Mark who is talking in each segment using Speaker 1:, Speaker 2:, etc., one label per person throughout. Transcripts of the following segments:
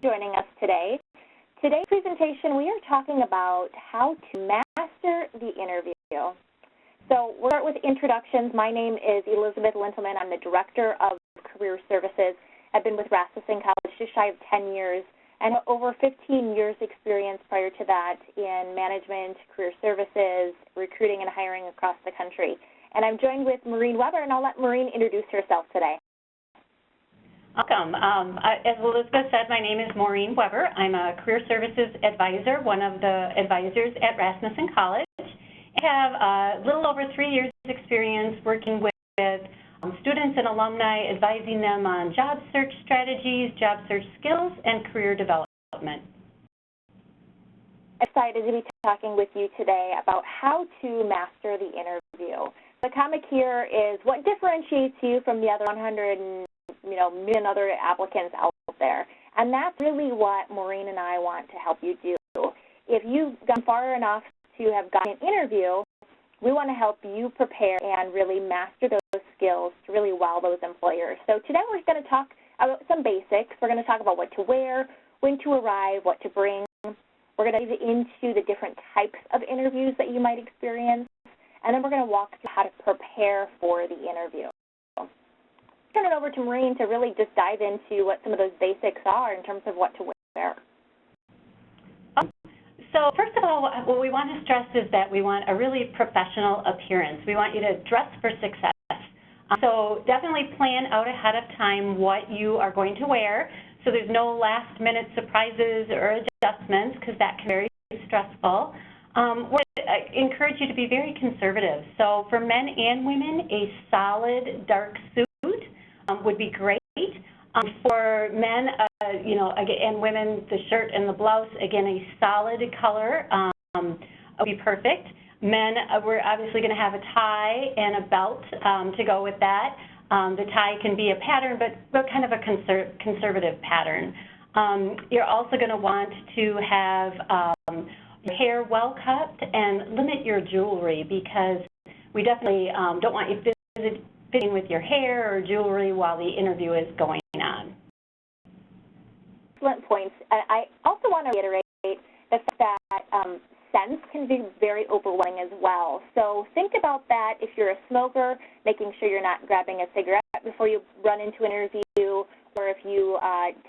Speaker 1: Joining us today. Today's presentation, we are talking about how to master the interview. So we'll start with introductions. My name is Elizabeth Lintelman. I'm the Director of Career Services. I've been with Rasmussen College just shy of 10 years and over 15 years experience prior to that in management, career services, recruiting and hiring across the country. And I'm joined with Maureen Weber, and I'll let Maureen introduce herself today.
Speaker 2: Welcome. As Elizabeth said, my name is Maureen Weber. I'm a career services advisor, one of the advisors at Rasmussen College. I have a little over 3 years experience working with students and alumni, advising them on job search strategies, job search skills, and career development.
Speaker 1: Excited to be talking with you today about how to master the interview. The comic here is what differentiates you from the other 100 million other applicants out there. And that's really what Maureen and I want to help you do. If you've gone far enough to have gotten an interview, we want to help you prepare and really master those skills to really wow those employers. So today we're going to talk about some basics. We're going to talk about what to wear, when to arrive, what to bring. We're going to dive into the different types of interviews that you might experience, and then we're going to walk through how to prepare for the interview. Turn it over to Maureen to really just dive into what some of those basics are in terms of what to wear.
Speaker 2: So first of all, what we want to stress is that we want a really professional appearance. We want you to dress for success. So definitely plan out ahead of time what you are going to wear so there's no last-minute surprises or adjustments, because that can be very stressful. We encourage you to be very conservative. So for men and women, a solid dark suit would be great. For men, and women, the shirt and the blouse, again, a solid color would be perfect. Men, we're obviously going to have a tie and a belt to go with that. The tie can be a pattern, but kind of a conservative pattern. You're also going to want to have your hair well cut and limit your jewelry, because we definitely don't want you fitting with your hair or jewelry while the interview is going on.
Speaker 1: Excellent points. I also want to reiterate the fact that scents can be very overwhelming as well. So think about that if you're a smoker, making sure you're not grabbing a cigarette before you run into an interview, or if you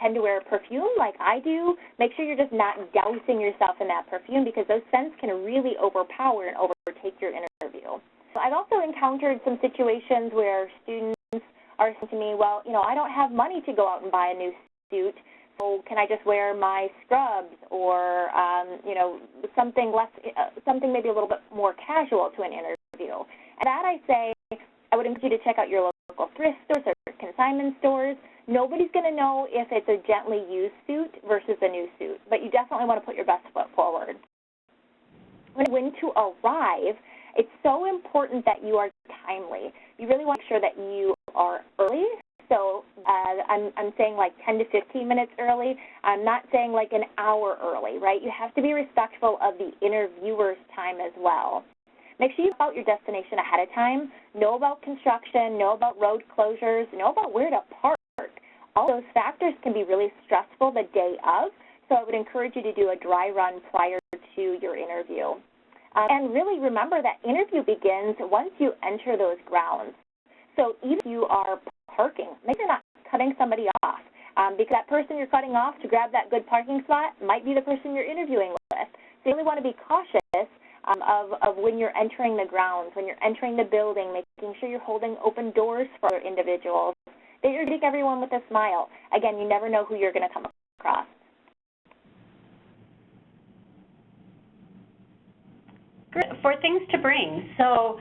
Speaker 1: tend to wear perfume like I do, make sure you're just not dousing yourself in that perfume, because those scents can really overpower and overtake your interview. So I've also encountered some situations where students are saying to me, well, I don't have money to go out and buy a new suit, so can I just wear my scrubs or, something maybe a little bit more casual to an interview? And that I say, I would encourage you to check out your local thrift stores or consignment stores. Nobody's going to know if it's a gently used suit versus a new suit, but you definitely want to put your best foot forward. When to arrive, it's so important that you are timely. You really want to make sure that you are early. So I'm saying like 10 to 15 minutes early. I'm not saying like an hour early, right? You have to be respectful of the interviewer's time as well. Make sure you know about your destination ahead of time, know about construction, know about road closures, know about where to park. All those factors can be really stressful the day of, so I would encourage you to do a dry run prior to your interview. And really remember that interview begins once you enter those grounds. So even if you are parking, maybe you're not cutting somebody off, because that person you're cutting off to grab that good parking spot might be the person you're interviewing with. So you really want to be cautious of when you're entering the grounds, when you're entering the building, making sure you're holding open doors for individuals, that you're greeting everyone with a smile. Again, you never know who you're going to come across.
Speaker 2: For things to bring, so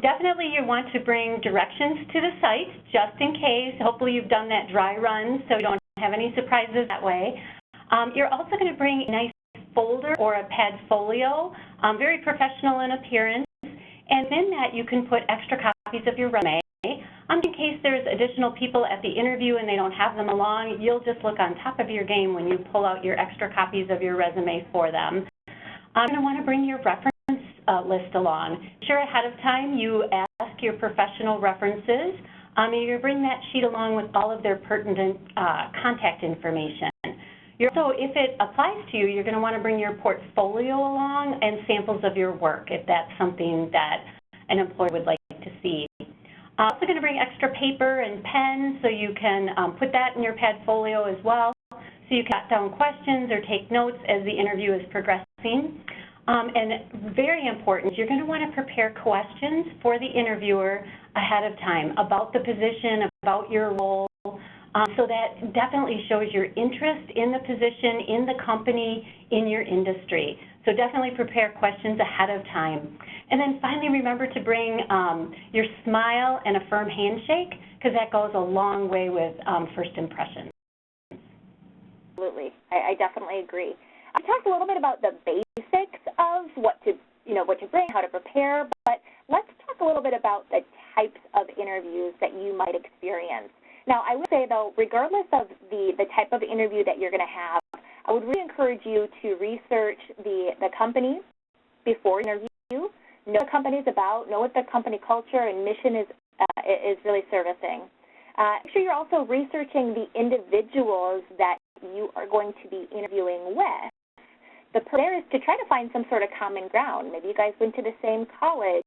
Speaker 2: definitely you want to bring directions to the site just in case. Hopefully you've done that dry run so you don't have any surprises that way. You're also going to bring a nice folder or a Padfolio, very professional in appearance, and in that you can put extra copies of your resume. In case there's additional people at the interview and they don't have them along, you'll just look on top of your game when you pull out your extra copies of your resume for them. You're going to want to bring your reference list along. Sure, ahead of time you ask your professional references. You're going to bring that sheet along with all of their pertinent contact information. So if it applies to you, you're going to want to bring your portfolio along and samples of your work if that's something that an employer would like to see. Also going to bring extra paper and pen so you can put that in your Padfolio as well, so you can jot down questions or take notes as the interview is progressing. And very important, you're going to want to prepare questions for the interviewer ahead of time about the position, about your role, so that definitely shows your interest in the position, in the company, in your industry. So definitely prepare questions ahead of time. And then finally, remember to bring your smile and a firm handshake, because that goes a long way with first impressions.
Speaker 1: Absolutely. I definitely agree. I talked a little bit about the basics of what to bring, how to prepare, but let's talk a little bit about the types of interviews that you might experience. Now, I would say, though, regardless of the type of interview that you're going to have, I would really encourage you to research the company before the interview, know what the company's about, know what the company culture and mission is really servicing. Make sure you're also researching the individuals that you are going to be interviewing with. The purpose there is to try to find some sort of common ground. Maybe you guys went to the same college,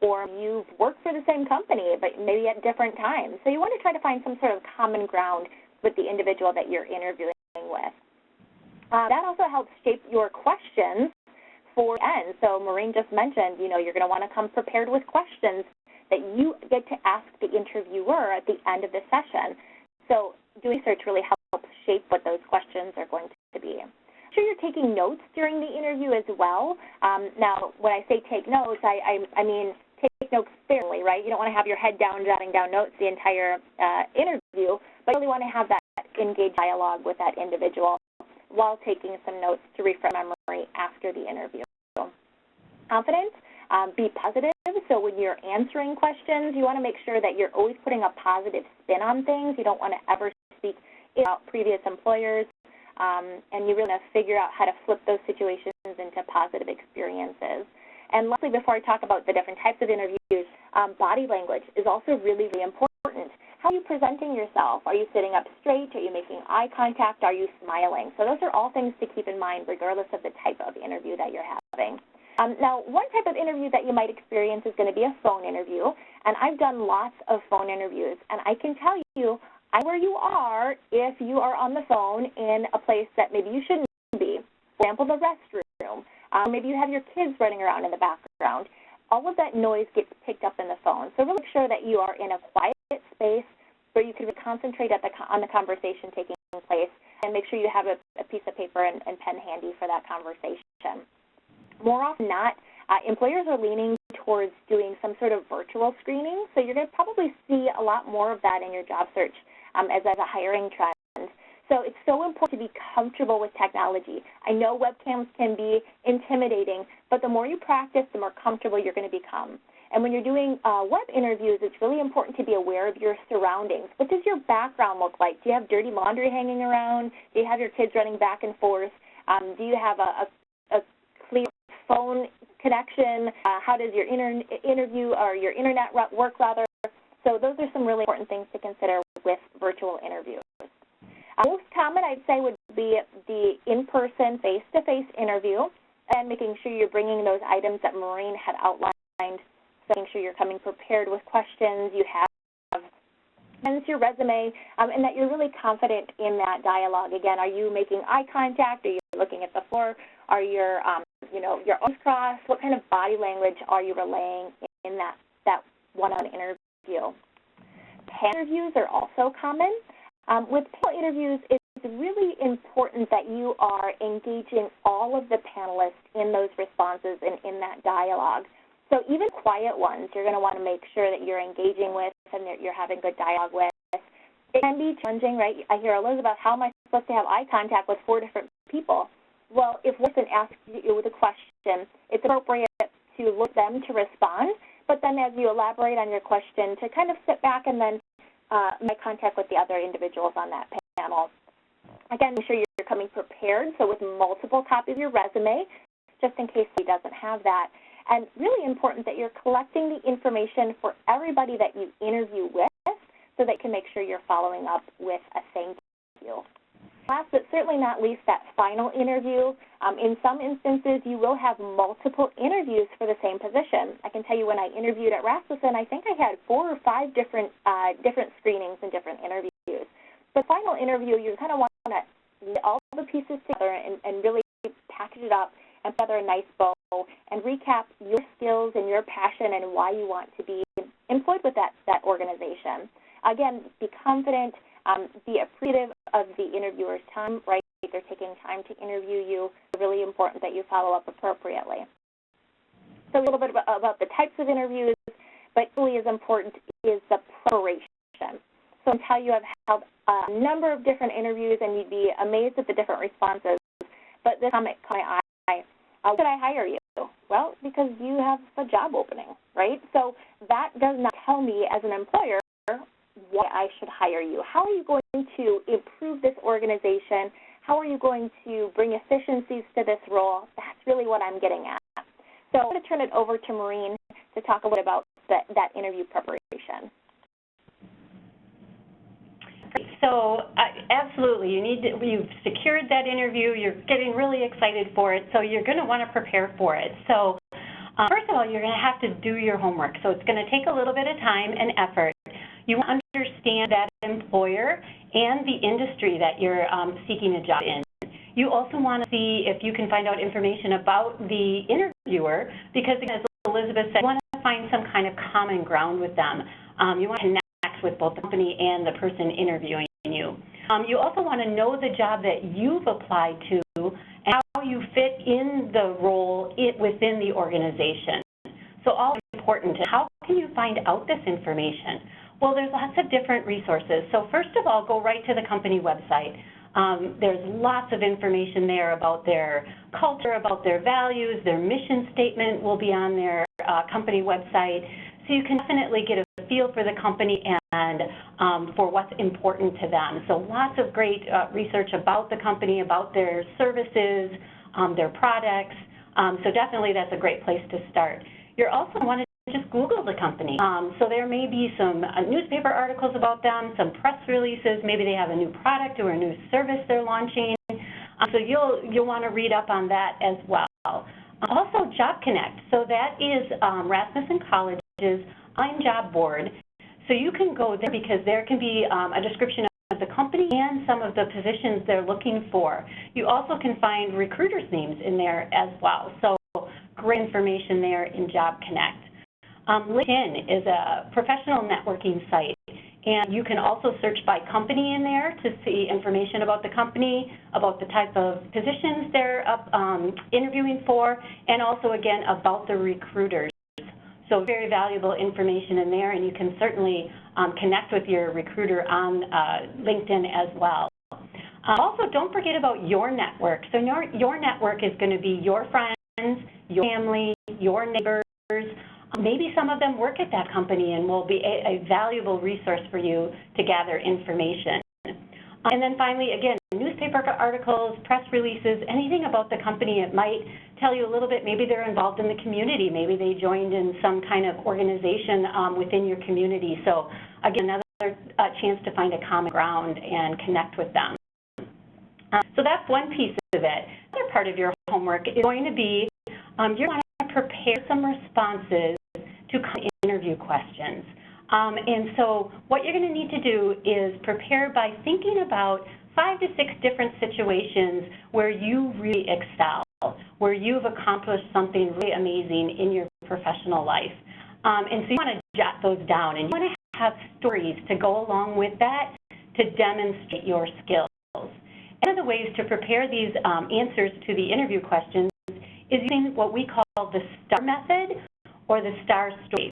Speaker 1: or you've worked for the same company, but maybe at different times. So you want to try to find some sort of common ground with the individual that you're interviewing with. That also helps shape your questions for the end. So Maureen just mentioned, you're going to want to come prepared with questions that you get to ask the interviewer at the end of the session. So doing research really helps shape what those questions are going to be. Make sure you're taking notes during the interview as well. Now, when I say take notes, I mean take notes fairly, right? You don't want to have your head down jotting down notes the entire interview, but you really want to have that engaged dialogue with that individual while taking some notes to refresh memory after the interview. Confident, be positive. So when you're answering questions, you want to make sure that you're always putting a positive spin on things. You don't want to ever speak about previous employers, and you really want to figure out how to flip those situations into positive experiences. And lastly, before I talk about the different types of interviews, body language is also really, really important. How are you presenting yourself? Are you sitting up straight? Are you making eye contact? Are you smiling? So those are all things to keep in mind regardless of the type of interview that you're having. Now, one type of interview that you might experience is going to be a phone interview, and I've done lots of phone interviews, and I can tell you where you are if you are on the phone in a place that maybe you shouldn't be. For example, the restroom. Maybe you have your kids running around in the background. All of that noise gets picked up in the phone. So really make sure that you are in a quiet space where you can concentrate on the conversation taking place, and make sure you have a piece of paper and pen handy for that conversation. More often than not, employers are leaning towards doing some sort of virtual screening, so you're going to probably see a lot more of that in your job search as a hiring trend. So it's so important to be comfortable with technology. I know webcams can be intimidating, but the more you practice, the more comfortable you're going to become. And when you're doing web interviews, it's really important to be aware of your surroundings. What does your background look like? Do you have dirty laundry hanging around? Do you have your kids running back and forth? Do you have a clear phone connection? How does your interview or your internet work, rather? So those are some really important things to consider with virtual interviews. Most common, I'd say, would be the in-person, face-to-face interview, and making sure you're bringing those items that Maureen had outlined. So making sure you're coming prepared with questions, you have your resume, and that you're really confident in that dialogue. Again, are you making eye contact? Are you looking at the floor? Are your arms crossed? What kind of body language are you relaying in that one-on-one interview? Panel interviews are also common. With panel interviews, it's really important that you are engaging all of the panelists in those responses and in that dialogue. So even quiet ones, you're going to want to make sure that you're engaging with and that you're having good dialogue with. It can be challenging, right? I hear, Elizabeth, how am I supposed to have eye contact with 4 different people? Well, if one person asks you with a question, it's appropriate to look at them to respond, but then as you elaborate on your question, to kind of sit back and then make contact with the other individuals on that panel. Again, make sure you're coming prepared, so with multiple copies of your resume, just in case he doesn't have that. And really important that you're collecting the information for everybody that you interview with so that you can make sure you're following up with a thank you. Last but certainly not least, that final interview. In some instances, you will have multiple interviews for the same position. I can tell you when I interviewed at Rasmussen, I think I had 4 or 5 different screenings and different interviews. The final interview, you kind of want to get all the pieces together and really package it up and put together a nice bow and recap your skills and your passion and why you want to be employed with that organization. Again, be confident, be appreciative of the interviewer's time, right? They're taking time to interview you. It's really important that you follow up appropriately. So a little bit about the types of interviews, but equally as important is the preparation. So until you have held a number of different interviews and you'd be amazed at the different responses, but this comment caught my eye. Why should I hire you? Well, because you have a job opening, right? So that does not tell me as an employer why I should hire you. How are you going to improve this organization? How are you going to bring efficiencies to this role? That's really what I'm getting at. So I'm going to turn it over to Maureen to talk a little about that interview preparation.
Speaker 2: So absolutely, you've secured that interview, you're getting really excited for it, so you're going to want to prepare for it. So first of all, you're going to have to do your homework. So it's going to take a little bit of time and effort. You want to understand that employer and the industry that you're seeking a job in. You also want to see if you can find out information about the interviewer, because as Elizabeth said, you want to find some kind of common ground with them. You want to connect with both the company and the person interviewing you. You also want to know the job that you've applied to and how you fit in the role within the organization. So all important. How can you find out this information? Well, there's lots of different resources. So first of all, go right to the company website. There's lots of information there about their culture, about their values. Their mission statement will be on their company website. So you can definitely get a feel for the company and for what's important to them. So lots of great research about the company, about their services, their products. So definitely that's a great place to start. You're also want to just Google the company. So there may be some newspaper articles about them, some press releases. Maybe they have a new product or a new service they're launching. So you'll want to read up on that as well. Also, Job Connect. So that is Rasmussen College's online job board. So you can go there because there can be a description of the company and some of the positions they're looking for. You also can find recruiters' names in there as well. So great information there in Job Connect. LinkedIn is a professional networking site, and you can also search by company in there to see information about the company, about the type of positions they're interviewing for, and also, again, about the recruiters. So very valuable information in there, and you can certainly connect with your recruiter on LinkedIn as well. Also, don't forget about your network. So your network is going to be your friends, your family, your neighbors. Maybe some of them work at that company and will be a valuable resource for you to gather information. And then finally, again, newspaper articles, press releases, anything about the company. It might tell you a little bit, maybe they're involved in the community, maybe they joined in some kind of organization within your community. So again, another chance to find a common ground and connect with them. So that's one piece of it. Another part of your homework is going to be you're going to prepare some responses to interview questions. And so what you're going to need to do is prepare by thinking about 5 to 6 different situations where you really excel, where you've accomplished something really amazing in your professional life. And so you want to jot those down, and you want to have stories to go along with that to demonstrate your skills. One of the ways to prepare these answers to the interview questions is using what we call the STAR method or the STAR story.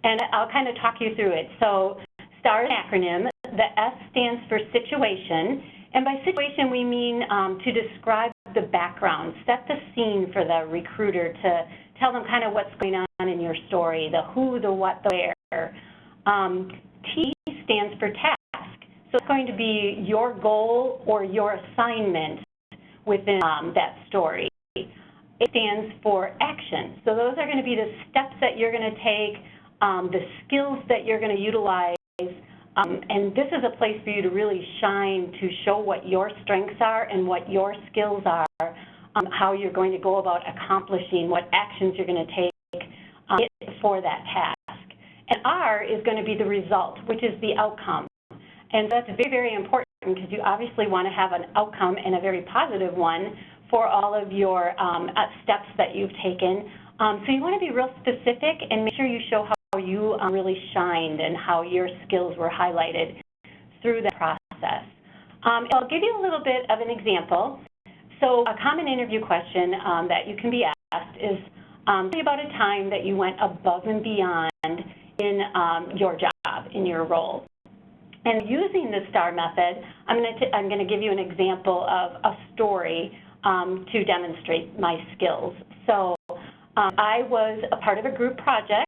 Speaker 2: And I'll kind of talk you through it. So STAR is an acronym. The S stands for situation. And by situation, we mean to describe the background, set the scene for the recruiter to tell them kind of what's going on in your story, the who, the what, the where. T stands for task. So it's going to be your goal or your assignment within that story. It stands for action. So those are going to be the steps that you're going to take, the skills that you're going to utilize And this is a place for you to really shine, to show what your strengths are and what your skills are, how you're going to go about accomplishing, what actions you're going to take for that task. And R is going to be the result, which is the outcome. And that's very, very important because you obviously want to have an outcome and a very positive one for all of your steps that you've taken. So you want to be real specific and make sure you show how you really shined and how your skills were highlighted through that process. I'll give you a little bit of an example. So a common interview question that you can be asked is, tell me about a time that you went above and beyond in your job, in your role. And using the STAR method, I'm going to give you an example of a story to demonstrate my skills. So I was a part of a group project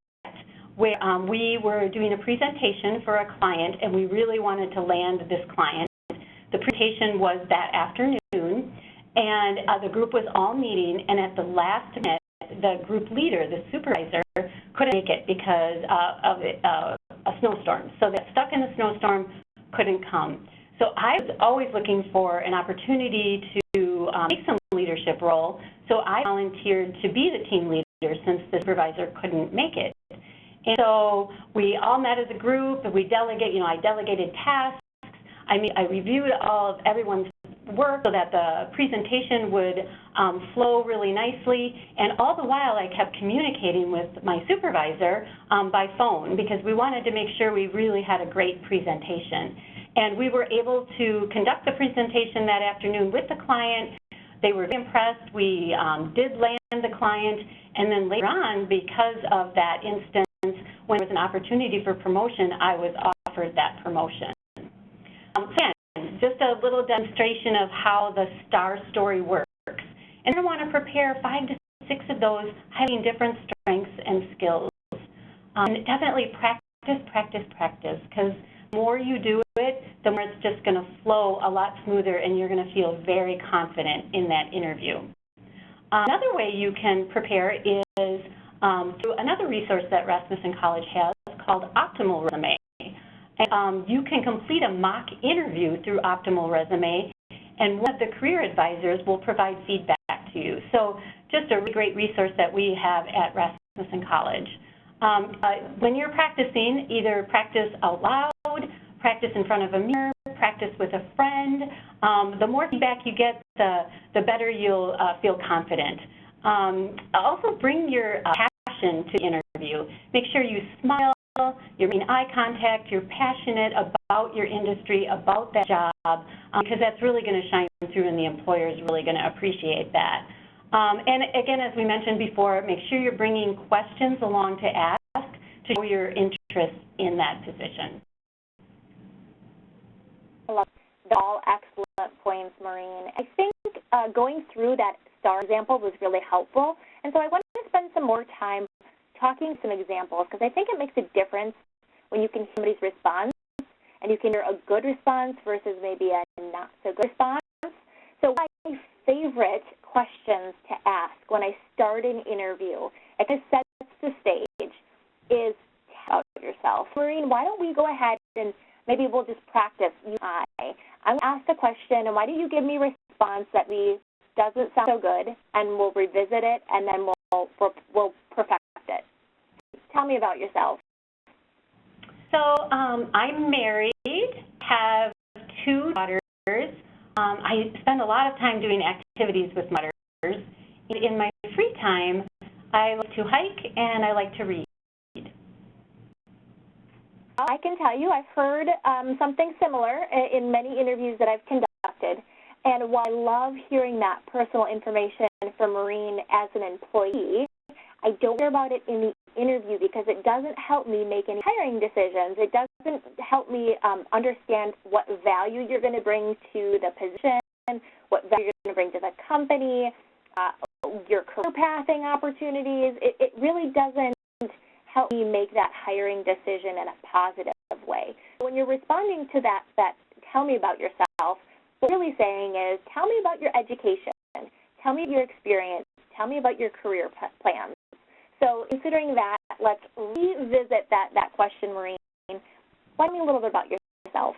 Speaker 2: where we were doing a presentation for a client, and we really wanted to land this client. The presentation was that afternoon, and the group was all meeting, and at the last minute, the group leader, the supervisor, couldn't make it because of a snowstorm. So they got stuck in the snowstorm, couldn't come. So I was always looking for an opportunity to take some leadership role, so I volunteered to be the team leader since the supervisor couldn't make it. And so we all met as a group, and we I delegated tasks. I reviewed all of everyone's work so that the presentation would flow really nicely, and all the while I kept communicating with my supervisor by phone because we wanted to make sure we really had a great presentation. And we were able to conduct the presentation that afternoon with the client. They were very impressed. We did land the client, and then later on, because of that instance, when there was an opportunity for promotion, I was offered that promotion. Again, just a little demonstration of how the STAR story works. And I want to prepare 5 to 6 of those, highlighting different strengths and skills. And definitely practice, practice, practice, because the more you do it, the more it's just going to flow a lot smoother, and you're going to feel very confident in that interview. Another way you can prepare is through another resource that Rasmussen College has called Optimal Resume. And you can complete a mock interview through Optimal Resume, and one of the career advisors will provide feedback to you. So just a really great resource that we have at Rasmussen College. When you're practicing, either practice out loud, practice in front of a mirror, practice with a friend. The more feedback you get, the better you'll feel confident. Also bring your passion to the interview. Make sure you smile, you're making eye contact, you're passionate about your industry, about that job, because that's really going to shine through, and the employer is really going to appreciate that. And again, as we mentioned before, make sure you're bringing questions along to ask to show your interest in that position.
Speaker 1: I love all excellent points, Maureen. I think going through that STAR example was really helpful, and so I wanted to spend some more time talking some examples, because I think it makes a difference when you can hear somebody's response, and you can hear a good response versus maybe a not so good response. So one of my favorite questions to ask when I start an interview, it kind of sets the stage, is tell yourself. Maureen, why don't we go ahead and maybe we'll just practice you and I. I'm going to ask the question, and why don't you give me a response that doesn't sound so good, and we'll revisit it, and then we'll perfect it. Tell me about yourself.
Speaker 2: So I'm married, have 2 daughters. I spend a lot of time doing activities with my daughters. In my free time, I like to hike and I like to read.
Speaker 1: I can tell you I've heard something similar in many interviews that I've conducted. And while I love hearing that personal information from Maureen as an employee, I don't hear about it in the interview because it doesn't help me make any hiring decisions. It doesn't help me understand what value you're going to bring to the position, what value you're going to bring to the company, your career pathing opportunities. It really doesn't help me make that hiring decision in a positive way. When you're responding to that tell me about yourself, what you're really saying is tell me about your education, tell me your experience, tell me about your career plans. So considering that, let's revisit that question, Maureen. Why Tell me a little bit about yourself.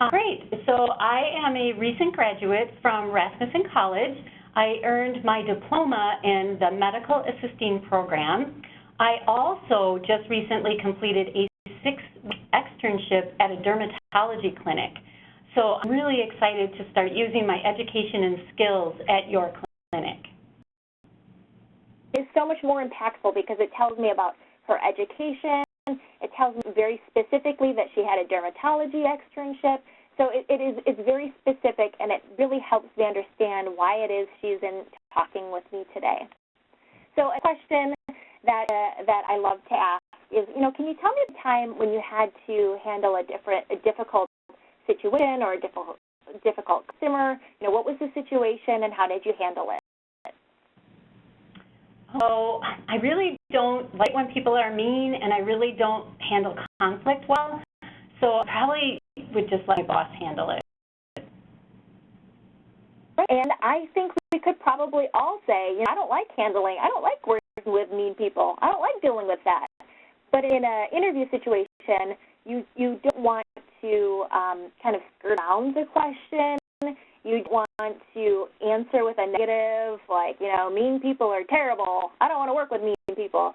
Speaker 2: Great. So I am a recent graduate from Rasmussen College. I earned my diploma in the medical assisting program. I also just recently completed a 6-week externship at a dermatology clinic. So I'm really excited to start using my education and skills at your clinic.
Speaker 1: It's so much more impactful because it tells me about her education. It tells me very specifically that she had a dermatology externship. So it's very specific, and it really helps me understand why it is she's in talking with me today. So a question that I love to ask is, can you tell me a time when you had to handle a difficult situation or a difficult customer? What was the situation and how did you handle it?
Speaker 2: Oh, I really don't like when people are mean, and I really don't handle conflict well. So I probably would just let my boss handle it.
Speaker 1: And I think we could probably all say, I don't like working with mean people. I don't like dealing with that. But in an interview situation, you don't want to kind of skirt around the question. You don't want to answer with a negative, like, mean people are terrible. I don't want to work with mean people.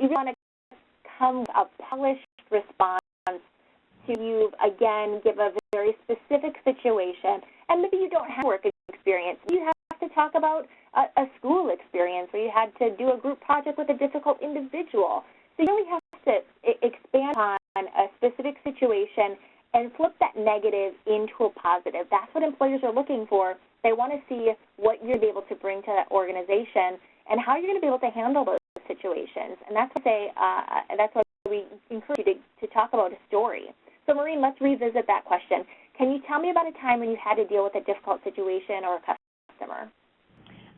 Speaker 1: You want to come with a polished response to you, again, give a very specific situation. And maybe you don't have work experience. You have to talk about a school experience where you had to do a group project with a difficult individual. So you really have to expand on a specific situation and flip that negative into a positive. That's what employers are looking for. They want to see what you're going to be able to bring to that organization and how you're going to be able to handle those situations. And that's why we encourage you to talk about a story. So, Maureen, let's revisit that question. Can you tell me about a time when you had to deal with a difficult situation or a customer?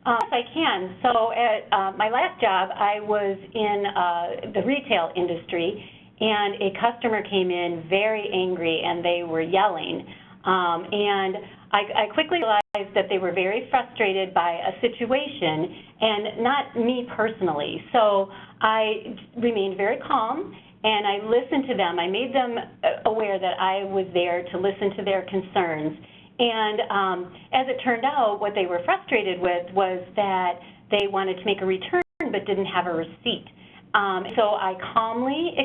Speaker 2: Yes, I can. So at my last job, I was in the retail industry, and a customer came in very angry, and they were yelling. And I quickly realized that they were very frustrated by a situation, and not me personally. So I remained very calm, and I listened to them. I made them aware that I was there to listen to their concerns. And as it turned out, what they were frustrated with was that they wanted to make a return but didn't have a receipt. So I calmly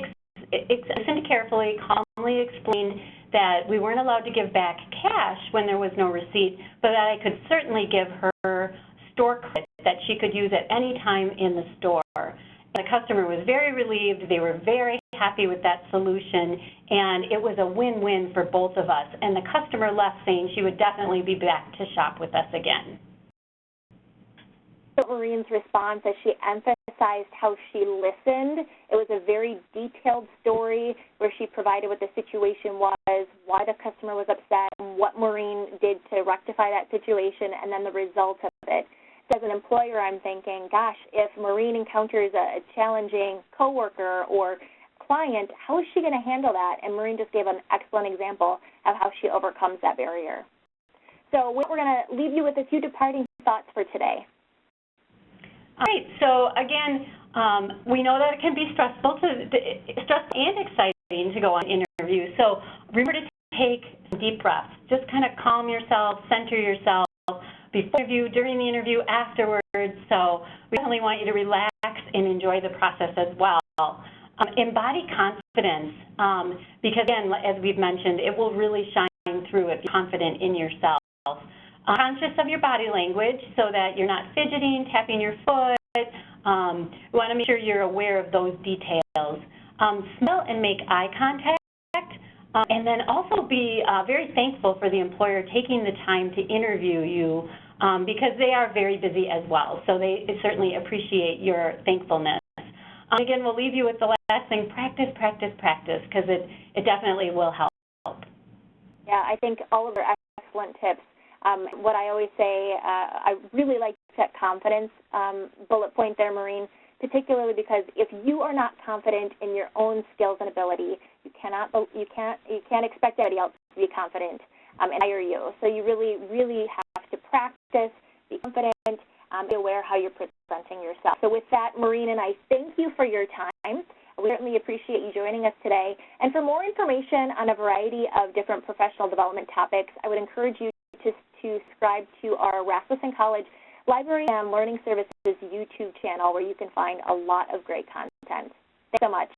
Speaker 2: listened carefully, calmly explained that we weren't allowed to give back cash when there was no receipt, but that I could certainly give her store credit that she could use at any time in the store. And the customer was very relieved. They were very happy with that solution, and it was a win-win for both of us. And the customer left saying she would definitely be back to shop with us again.
Speaker 1: Maureen's response as she emphasized how she listened. It was a very detailed story where she provided what the situation was, why the customer was upset, and what Maureen did to rectify that situation, and then the results of it. So as an employer, I'm thinking, gosh, if Maureen encounters a challenging coworker or client, how is she going to handle that? And Maureen just gave an excellent example of how she overcomes that barrier. So we're going to leave you with a few departing thoughts for today.
Speaker 2: All right, so again, we know that it can be stressful and exciting to go on interviews. So remember to take deep breaths. Just kind of calm yourself, center yourself before the interview, during the interview, afterwards. So we definitely want you to relax and enjoy the process as well. Embody confidence because, again, as we've mentioned, it will really shine through if you're confident in yourself. Conscious of your body language so that you're not fidgeting, tapping your foot. We want to make sure you're aware of those details. Smile and make eye contact, and then also be very thankful for the employer taking the time to interview you because they are very busy as well. So they certainly appreciate your thankfulness. Again, we'll leave you with the last thing, practice, practice, practice, because it definitely will help.
Speaker 1: Yeah, I think all of your excellent tips. What I always say, I really like that confidence bullet point there, Maureen, particularly because if you are not confident in your own skills and ability, you can't expect anybody else to be confident and hire you. So you really have to practice, be confident, be aware how you're presenting yourself. So with that, Maureen and I thank you for your time. We certainly appreciate you joining us today. And for more information on a variety of different professional development topics, I would encourage you to subscribe to our Rasmussen College Library and Learning Services YouTube channel, where you can find a lot of great content. Thanks so much.